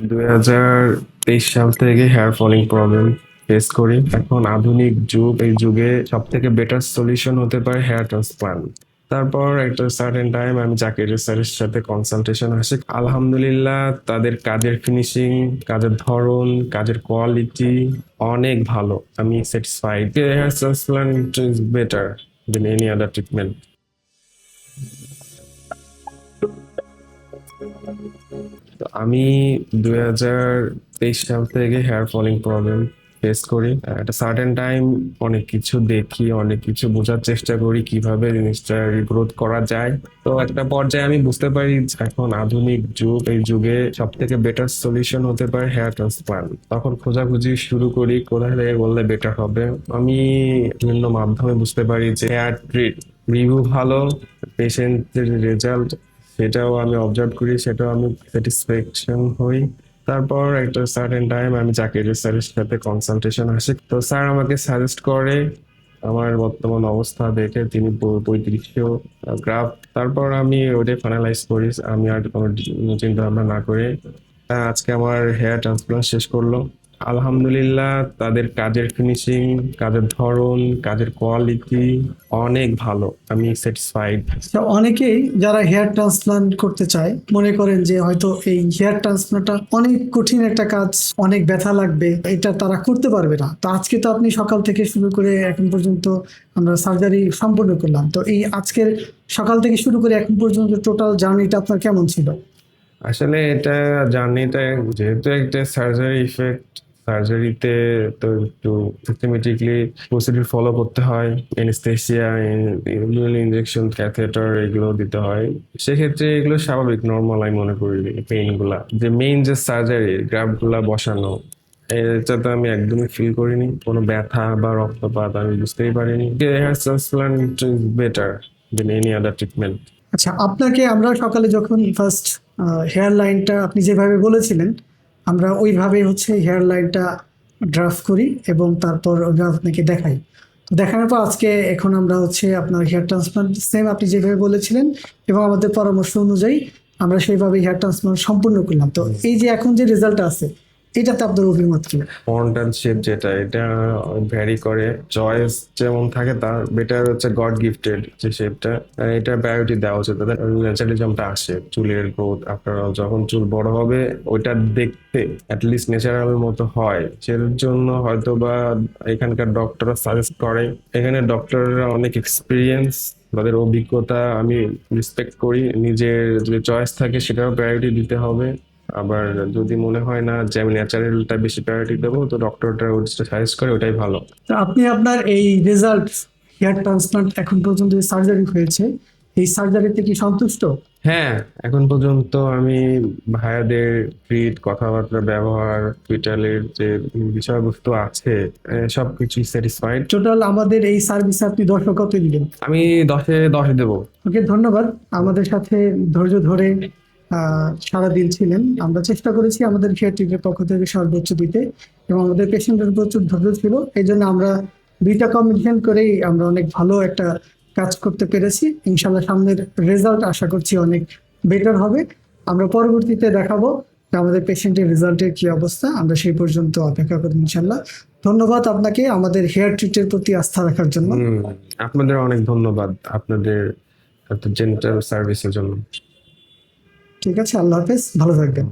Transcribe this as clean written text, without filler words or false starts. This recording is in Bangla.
2023 সাল থেকে হেয়ার ফলিং প্রবলেম ফেস করি। এখন আধুনিক যুগ, এই যুগে সব থেকে বেটার সলিউশন হতে পারে হেয়ার ট্রান্সপ্লান্ট। তারপর একটা সার্টেন টাইম আমি জাকির স্যারের সাথে কনসালটেশন আসে। আলহামদুলিল্লাহ, তাদের কাজের ফিনিশিং, কাজের ধরন, কাজের কোয়ালিটি অনেক ভালো। আমি satisfied. Hair transplant is better than any other treatment. তো আমি 2023 সাল থেকে হেয়ার ফলিং প্রবলেম ফেস করি। একটা সার্টেন টাইম অনেক কিছু দেখি, অনেক কিছু বোঝার চেষ্টা করি কিভাবে জিনিসটা গ্রোথ করা যায়। তো একটা পর্যায়ে আমি বুঝতে পারি যে এখন আধুনিক যুগ, এই যুগে সব থেকে বেটার সলিউশন হতে পারে হেয়ার ট্রান্সপ্লান্ট। তখন খোঁজাখুঁজি শুরু করি কোথায় থেকে বললে বেটার হবে। আমি বিভিন্ন মাধ্যমে বুঝতে পারি যে হেয়ার ট্রিট রিভিউ ভালো, পেশেন্টের রেজাল্ট সেটাও আমি অবজার্ভ করি, সেটাও আমি স্যাটিসফ্যাকশন হই। তারপর একটা সার্টেন টাইম আমি জাকির স্যারের সাথে কনসালটেশন আসে। তো স্যার আমাকে সাজেস্ট করে আমার বর্তমান অবস্থা দেখে তিনি 3500 গ্রাফ। তারপর আমি ওটাই ফাইনালাইজ করি। আমি আর কোনো চিন্তা ভাবনা না করে আজকে আমার হেয়ার ট্রান্সপ্লান্ট শেষ করলো। আলহামদুলিল্লাহ, তাদের কাজের ফিনিশিং, কাজের ধরন, কাজের কোয়ালিটি অনেক ভালো। আমি স্যাটিসফাইড। তো অনেকেই যারা হেয়ার ট্রান্সপ্লান্ট করতে চায় মনে করেন যে হয়তো এই হেয়ার ট্রান্সপ্লান্টটা অনেক কঠিন একটা কাজ, অনেক ব্যথা লাগবে, এটা তারা করতে পারবে না। তো আজকে তো আপনি সকাল থেকে শুরু করে এখন পর্যন্ত আমরা সার্জারি সম্পূর্ণ করলাম, তো এই আজকের সকাল থেকে শুরু করে এখন পর্যন্ত টোটাল জার্নিটা আপনার কেমন ছিল? আসলে এটা জার্নিটা যেহেতু একটা সার্জারি ইফেক্ট, সার্জারিতে তো একটু সিস্টেমেটিকলি প্রসিডিউর ফলো করতে হয়। এনেস্থেসিয়া, ইনজেকশন, ক্যাথেটার এগুলো দিতে হয়। সেক্ষেত্রে এগুলো স্বাভাবিক, নর্মাল আমি মনে করি। পেইন গুলা যে মেইন যে সার্জারি গ্রাফট গুলা বসানো, এটা তো আমি একদমই ফিল করিনি। কোনো ব্যথা বা রক্তপাত আমি বুঝতেই পারিনি। Hair transplant is better than any other treatment. আচ্ছা, আপনাকে আমরা সকালে যখন ফার্স্ট হেয়ার লাইনটা আপনি যেভাবে বলেছিলেন, আমরা ওইভাবে হচ্ছে হেয়ার লাইনটা ড্রাফট করি এবং তারপর ওইভাবে আপনাকে দেখাই। তো দেখানোর পর আজকে এখন আমরা হচ্ছে আপনার হেয়ার ট্রান্সপ্লান্ট সেম আপনি যেভাবে বলেছিলেন এবং আমাদের পরামর্শ অনুযায়ী আমরা সেইভাবে হেয়ার ট্রান্সপ্লান্ট সম্পূর্ণ করলাম। তো এই যে এখন যে রেজাল্ট আছে, এটাতে আপনার অভিমত কি? ফন্ট শেপ যেটা, এটা ভ্যারি করে। চয়েস যেমন থাকে তার বেটার হচ্ছে গড গিফটেড যে শেপটা, এটা প্রায়োরিটি দেওয়া উচিত। তাদের ন্যাচারালিজমটা আসে, চুলের গ্রোথ আপনার যখন চুল বড় হবে ওইটা দেখতে অ্যাটলিস্ট ন্যাচারাল মতো হয়। সের জন্য হয়তো বা এখানকার ডক্টররা সাজেস্ট করে। এখানে ডক্টররা অনেক এক্সপিরিয়েন্স, তাদের অভিজ্ঞতা আমি রেসপেক্ট করি। নিজের যে চয়েস থাকে সেটাও প্রায়োরিটি দিতে হবে। আবার যদি মনে হয় না যে আমি ন্যাচারালটা বেশি প্রায়োরিটি দেবো, তো ডক্টরটা ওটা সাজেস্ট করে ওটাই ভালো। তো আপনি আপনার এই রেজাল্ট, হেয়ার ট্রান্সপ্লান্ট এখন পর্যন্ত যে সার্জারি হয়েছে, এই সার্জারিতে কি সন্তুষ্ট? হ্যাঁ, এখন পর্যন্ত আমি ভাইয়াদের ট্রিট, কথাবার্তা, ব্যবহার, হসপিটালের যে বিষয়বস্তু আছে সবকিছুই স্যাটিসফাইড। টোটাল আমাদের এই সার্ভিসে আপনি 10 কত দিবেন? আমি 10-এ 10 দেবো। ওকে, ধন্যবাদ আমাদের সাথে ধৈর্য ধরে সারাদিন ছিলেন। আমরা চেষ্টা করেছি আমাদের কেয়ার টিমের পক্ষ থেকে সর্বোচ্চ দিতে এবং আমাদের পেশেন্টের প্রচুর ধৈর্য ছিল, এই জন্য আমরা দুইটা কম্বিনেশন করেই আমরা অনেক ভালো একটা কাজ করতে পেরেছি। ইনশাল্লাহ সামনের রেজাল্ট আশা করছি অনেক বেটার হবে। আমরা পরবর্তীতে দেখাবো যে আমাদের পেশেন্টের রেজাল্টের কি অবস্থা, আমরা সেই পর্যন্ত অপেক্ষা করি ইনশাল্লাহ। ধন্যবাদ আপনাকে আমাদের হেয়ার ট্রিটের প্রতি আস্থা রাখার জন্য। আপনাদের অনেক ধন্যবাদ আপনাদের এত জেন্টাল সার্ভিসের জন্য। ঠিক আছে, আল্লাহ হাফেজ, ভালো থাকবেন।